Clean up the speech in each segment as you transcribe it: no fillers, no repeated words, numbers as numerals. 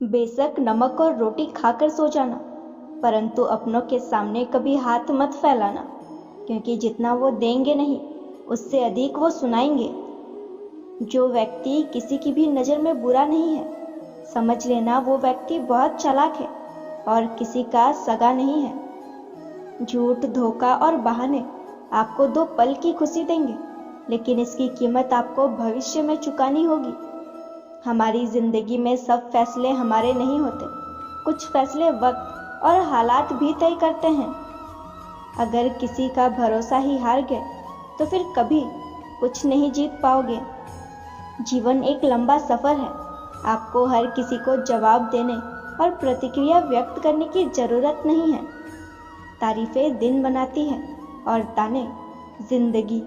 बेशक नमक और रोटी खाकर सो जाना, परंतु अपनों के सामने कभी हाथ मत फैलाना, क्योंकि जितना वो देंगे नहीं उससे अधिक वो सुनाएंगे। जो व्यक्ति किसी की भी नज़र में बुरा नहीं है, समझ लेना वो व्यक्ति बहुत चालाक है और किसी का सगा नहीं है। झूठ, धोखा और बहाने आपको 2 पल की खुशी देंगे, लेकिन इसकी कीमत आपको भविष्य में चुकानी होगी। हमारी जिंदगी में सब फैसले हमारे नहीं होते, कुछ फैसले वक्त और हालात भी तय करते हैं। अगर किसी का भरोसा ही हार गए तो फिर कभी कुछ नहीं जीत पाओगे। जीवन एक लंबा सफर है, आपको हर किसी को जवाब देने और प्रतिक्रिया व्यक्त करने की जरूरत नहीं है। तारीफें दिन बनाती है और ताने जिंदगी।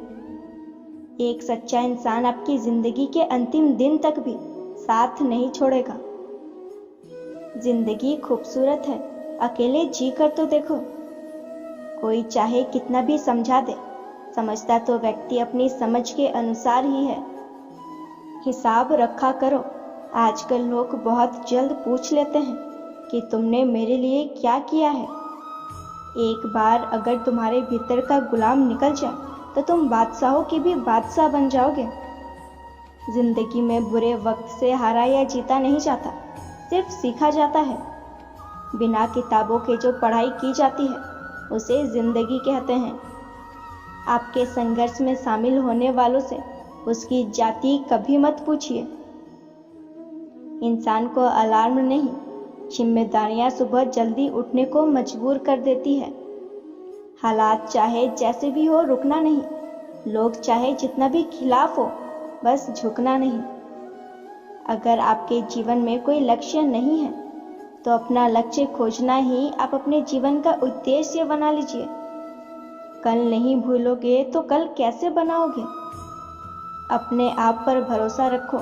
एक सच्चा इंसान आपकी जिंदगी के अंतिम दिन तक भी साथ नहीं छोड़ेगा। जिंदगी खूबसूरत है, अकेले जी कर तो देखो। कोई चाहे कितना भी समझा दे, समझता तो व्यक्ति अपनी समझ के अनुसार ही है। हिसाब रखा करो। आजकल लोग बहुत जल्द पूछ लेते हैं कि तुमने मेरे लिए क्या किया है। एक बार अगर तुम्हारे भीतर का गुलाम निकल जाए तो तुम बादशाहों के भी बादशाह बन जाओगे। जिंदगी में बुरे वक्त से हारा या जीता नहीं जाता, सिर्फ सीखा जाता है। बिना किताबों के जो पढ़ाई की जाती है उसे जिंदगी कहते हैं। आपके संघर्ष में शामिल होने वालों से उसकी जाति कभी मत पूछिए। इंसान को अलार्म नहीं, जिम्मेदारियां सुबह जल्दी उठने को मजबूर कर देती है। हालात चाहे जैसे भी हो, रुकना नहीं। लोग चाहे जितना भी खिलाफ हो, बस झुकना नहीं। अगर आपके जीवन में कोई लक्ष्य नहीं है तो अपना लक्ष्य खोजना ही आप अपने जीवन का उद्देश्य बना लीजिए। कल नहीं भूलोगे तो कल कैसे बनाओगे? अपने आप पर भरोसा रखो,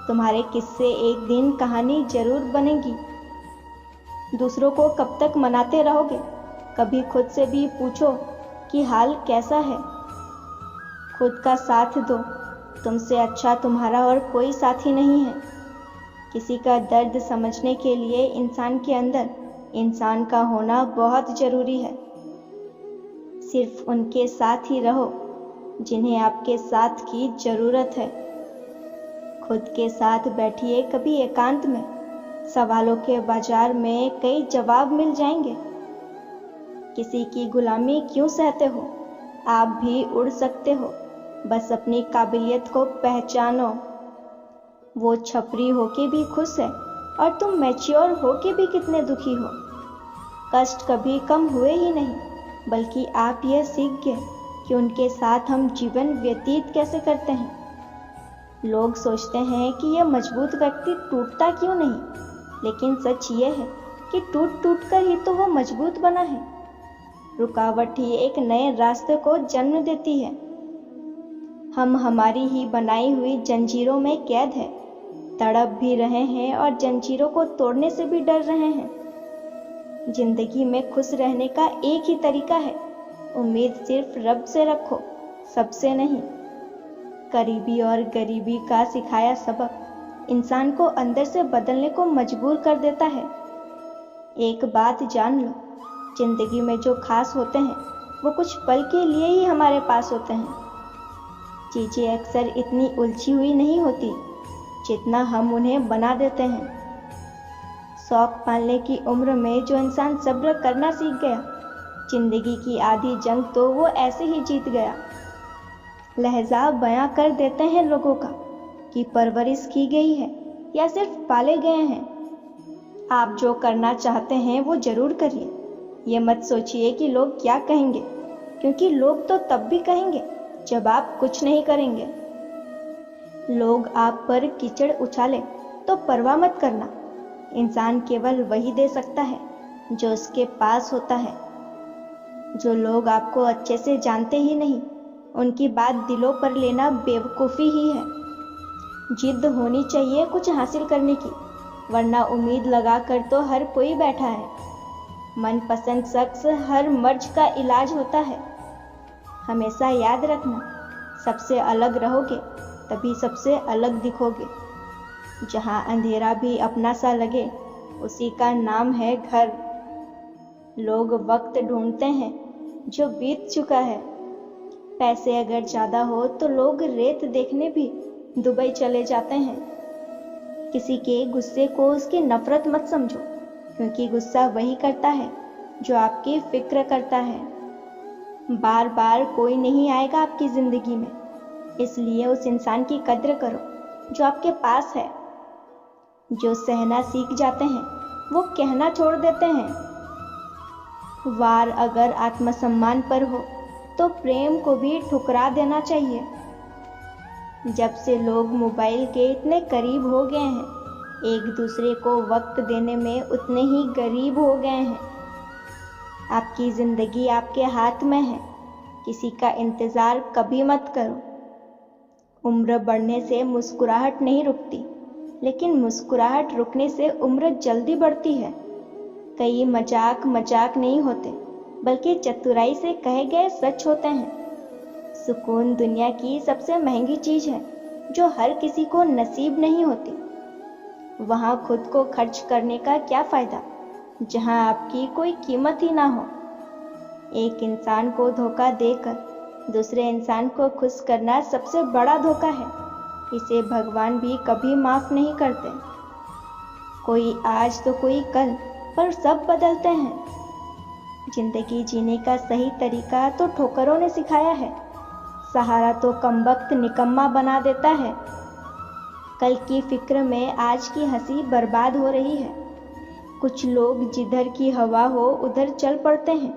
तुम्हारे किस्से एक दिन कहानी जरूर बनेगी। दूसरों को कब तक मनाते रहोगे? कभी खुद से भी पूछो कि हाल कैसा है। खुद का साथ दो, तुमसे अच्छा तुम्हारा और कोई साथी नहीं है। किसी का दर्द समझने के लिए इंसान के अंदर इंसान का होना बहुत जरूरी है। सिर्फ उनके साथ ही रहो जिन्हें आपके साथ की जरूरत है। खुद के साथ बैठिए कभी एकांत में। सवालों के बाजार में कई जवाब मिल जाएंगे। किसी की गुलामी क्यों सहते हो? आप भी उड़ सकते हो, बस अपनी काबिलियत को पहचानो। वो छपरी होके भी खुश है और तुम मैच्योर होके भी कितने दुखी हो। कष्ट कभी कम हुए ही नहीं, बल्कि आप यह सीख गए कि उनके साथ हम जीवन व्यतीत कैसे करते हैं। लोग सोचते हैं कि यह मजबूत व्यक्ति टूटता क्यों नहीं, लेकिन सच ये है कि टूट टूट कर ही तो वो मजबूत बना है। रुकावट ही एक नए रास्ते को जन्म देती है। हम हमारी ही बनाई हुई जंजीरों में कैद है, तड़प भी रहे हैं और जंजीरों को तोड़ने से भी डर रहे हैं। जिंदगी में खुश रहने का एक ही तरीका है, उम्मीद सिर्फ रब से रखो, सबसे नहीं। करीबी और गरीबी का सिखाया सबक इंसान को अंदर से बदलने को मजबूर कर देता है। एक बात जान लो, जिंदगी में जो खास होते हैं वो कुछ पल के लिए ही हमारे पास होते हैं। चीजें अक्सर इतनी उलझी हुई नहीं होती जितना हम उन्हें बना देते हैं। शौक पालने की उम्र में जो इंसान सब्र करना सीख गया, जिंदगी की आधी जंग तो वो ऐसे ही जीत गया। लहजा बयां कर देते हैं लोगों का कि परवरिश की गई है या सिर्फ पाले गए हैं। आप जो करना चाहते हैं वो जरूर करिए। ये मत सोचिए कि लोग क्या कहेंगे, क्योंकि लोग तो तब भी कहेंगे जब आप कुछ नहीं करेंगे। लोग आप पर कीचड़ उछाले तो परवाह मत करना। इंसान केवल वही दे सकता है जो उसके पास होता है। जो लोग आपको अच्छे से जानते ही नहीं, उनकी बात दिलों पर लेना बेवकूफ़ी ही है। जिद होनी चाहिए कुछ हासिल करने की, वरना उम्मीद लगाकर तो हर कोई बैठा है। मनपसंद शख्स हर मर्ज का इलाज होता है। हमेशा याद रखना, सबसे अलग रहोगे तभी सबसे अलग दिखोगे। जहाँ अंधेरा भी अपना सा लगे, उसी का नाम है घर। लोग वक्त ढूंढते हैं जो बीत चुका है। पैसे अगर ज़्यादा हो तो लोग रेत देखने भी दुबई चले जाते हैं। किसी के गुस्से को उसकी नफरत मत समझो, क्योंकि गुस्सा वही करता है जो आपकी फिक्र करता है। बार बार कोई नहीं आएगा आपकी ज़िंदगी में, इसलिए उस इंसान की कद्र करो जो आपके पास है। जो सहना सीख जाते हैं वो कहना छोड़ देते हैं। वार अगर आत्मसम्मान पर हो तो प्रेम को भी ठुकरा देना चाहिए। जब से लोग मोबाइल के इतने करीब हो गए हैं, एक दूसरे को वक्त देने में उतने ही गरीब हो गए हैं। आपकी ज़िंदगी आपके हाथ में है, किसी का इंतज़ार कभी मत करो। उम्र बढ़ने से मुस्कुराहट नहीं रुकती, लेकिन मुस्कुराहट रुकने से उम्र जल्दी बढ़ती है। कई मजाक मजाक नहीं होते, बल्कि चतुराई से कहे गए सच होते हैं। सुकून दुनिया की सबसे महंगी चीज़ है, जो हर किसी को नसीब नहीं होती। वहाँ खुद को खर्च करने का क्या फ़ायदा, जहाँ आपकी कोई कीमत ही ना हो। एक इंसान को धोखा देकर दूसरे इंसान को खुश करना सबसे बड़ा धोखा है। इसे भगवान भी कभी माफ़ नहीं करते। कोई आज तो कोई कल, पर सब बदलते हैं। जिंदगी जीने का सही तरीका तो ठोकरों ने सिखाया है। सहारा तो कमबख्त निकम्मा बना देता है। कल की फिक्र में आज की हंसी बर्बाद हो रही है। कुछ लोग जिधर की हवा हो उधर चल पड़ते हैं,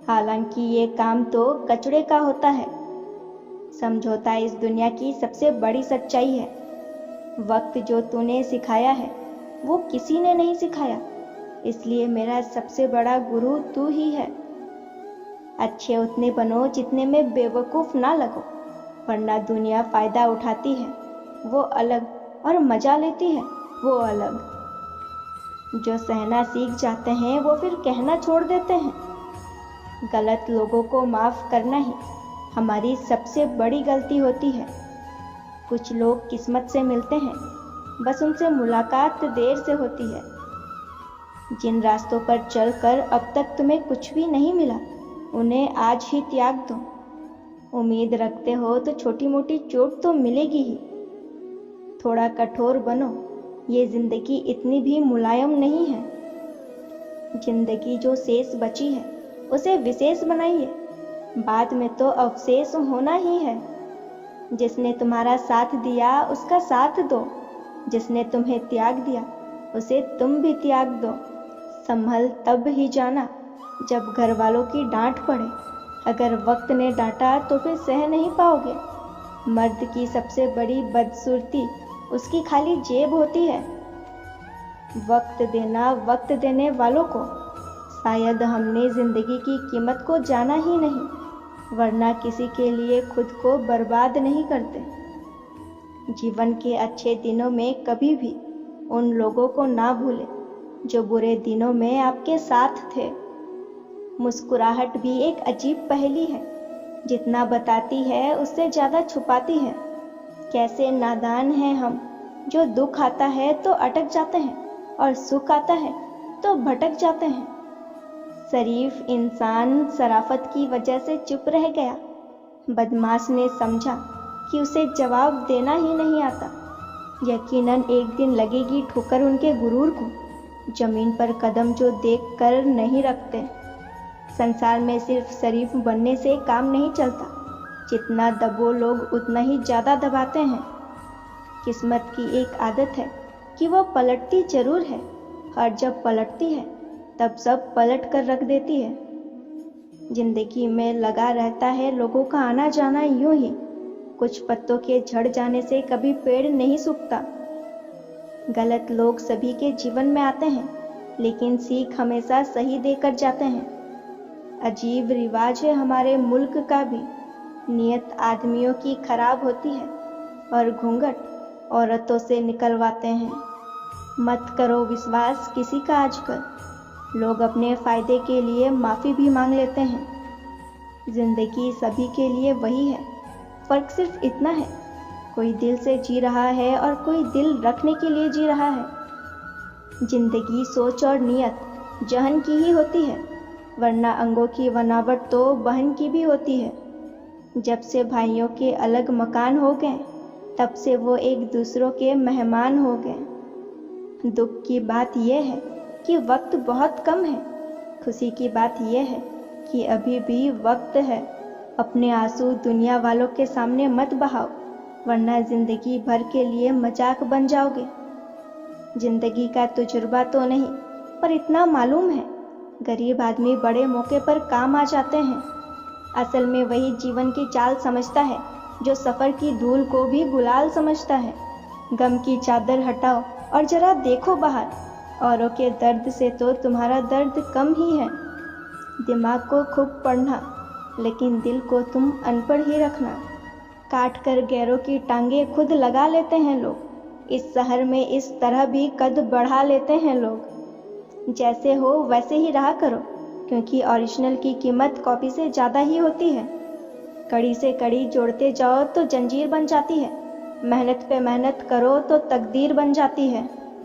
हालांकि ये काम तो कचड़े का होता है। समझौता इस दुनिया की सबसे बड़ी सच्चाई है। वक्त जो तूने सिखाया है वो किसी ने नहीं सिखाया, इसलिए मेरा सबसे बड़ा गुरु तू ही है। अच्छे उतने बनो जितने में बेवकूफ़ ना लगो, वरना दुनिया फ़ायदा उठाती है वो अलग, और मज़ा लेती है वो अलग। जो सहना सीख जाते हैं वो फिर कहना छोड़ देते हैं। गलत लोगों को माफ़ करना ही हमारी सबसे बड़ी गलती होती है। कुछ लोग किस्मत से मिलते हैं, बस उनसे मुलाकात देर से होती है। जिन रास्तों पर चलकर अब तक तुम्हें कुछ भी नहीं मिला, उन्हें आज ही त्याग दो। उम्मीद रखते हो तो छोटी मोटी चोट तो मिलेगी ही। थोड़ा कठोर बनो, ये ज़िंदगी इतनी भी मुलायम नहीं है। जिंदगी जो शेष बची है उसे विशेष बनाइए, बाद में तो अवशेष होना ही है। जिसने तुम्हारा साथ दिया उसका साथ दो, जिसने तुम्हें त्याग दिया उसे तुम भी त्याग दो। संभल तब ही जाना जब घर वालों की डांट पड़े, अगर वक्त ने डांटा तो फिर सह नहीं पाओगे। मर्द की सबसे बड़ी बदसूरती उसकी खाली जेब होती है। वक्त देना वक्त देने वालों को। शायद हमने ज़िंदगी की कीमत को जाना ही नहीं, वरना किसी के लिए खुद को बर्बाद नहीं करते। जीवन के अच्छे दिनों में कभी भी उन लोगों को ना भूलें जो बुरे दिनों में आपके साथ थे। मुस्कुराहट भी एक अजीब पहेली है, जितना बताती है उससे ज़्यादा छुपाती है। कैसे नादान हैं हम, जो दुख आता है तो अटक जाते हैं और सुख आता है तो भटक जाते हैं। शरीफ इंसान शराफत की वजह से चुप रह गया। बदमाश ने समझा कि उसे जवाब देना ही नहीं आता। यकीनन एक दिन लगेगी ठोकर उनके गुरूर को, जमीन पर कदम जो देख कर नहीं रखते। संसार में सिर्फ शरीफ बनने से काम नहीं चलता, जितना दबो लोग उतना ही ज़्यादा दबाते हैं। किस्मत की एक आदत है कि वो पलटती जरूर है, और जब पलटती है तब सब पलट कर रख देती है। जिंदगी में लगा रहता है लोगों का आना जाना यूं ही। कुछ पत्तों के झड़ जाने से कभी पेड़ नहीं सूखता। गलत लोग सभी के जीवन में आते हैं, लेकिन सीख हमेशा सही देकर जाते हैं। अजीब रिवाज है हमारे मुल्क का भी। नियत आदमियों की खराब होती है और घूंघट औरतों से निकलवाते हैं। मत करो विश्वास किसी का आजकल। लोग अपने फ़ायदे के लिए माफ़ी भी मांग लेते हैं। ज़िंदगी सभी के लिए वही है, फ़र्क सिर्फ इतना है, कोई दिल से जी रहा है और कोई दिल रखने के लिए जी रहा है। जिंदगी सोच और नियत जहन की ही होती है, वरना अंगों की बनावट तो बहन की भी होती है। जब से भाइयों के अलग मकान हो गए, तब से वो एक दूसरों के मेहमान हो गए। दुख की बात यह है कि वक्त बहुत कम है, खुशी की बात यह है कि अभी भी वक्त है। अपने आंसू दुनिया वालों के सामने मत बहाओ, वरना जिंदगी भर के लिए मजाक बन जाओगे। जिंदगी का तजुर्बा तो नहीं, पर इतना मालूम है, गरीब आदमी बड़े मौके पर काम आ जाते हैं। असल में वही जीवन की चाल समझता है जो सफ़र की धूल को भी गुलाल समझता है। गम की चादर हटाओ और जरा देखो बाहर, औरों के दर्द से तो तुम्हारा दर्द कम ही है। दिमाग को खूब पढ़ना, लेकिन दिल को तुम अनपढ़ ही रखना। काट कर गैरों की टांगे खुद लगा लेते हैं लोग, इस शहर में इस तरह भी कद बढ़ा लेते हैं लोग। जैसे हो वैसे ही रहा करो, क्योंकि ओरिजिनल की कीमत कॉपी से ज़्यादा ही होती है। कड़ी से कड़ी जोड़ते जाओ तो जंजीर बन जाती है, मेहनत पे मेहनत करो तो तकदीर बन जाती है।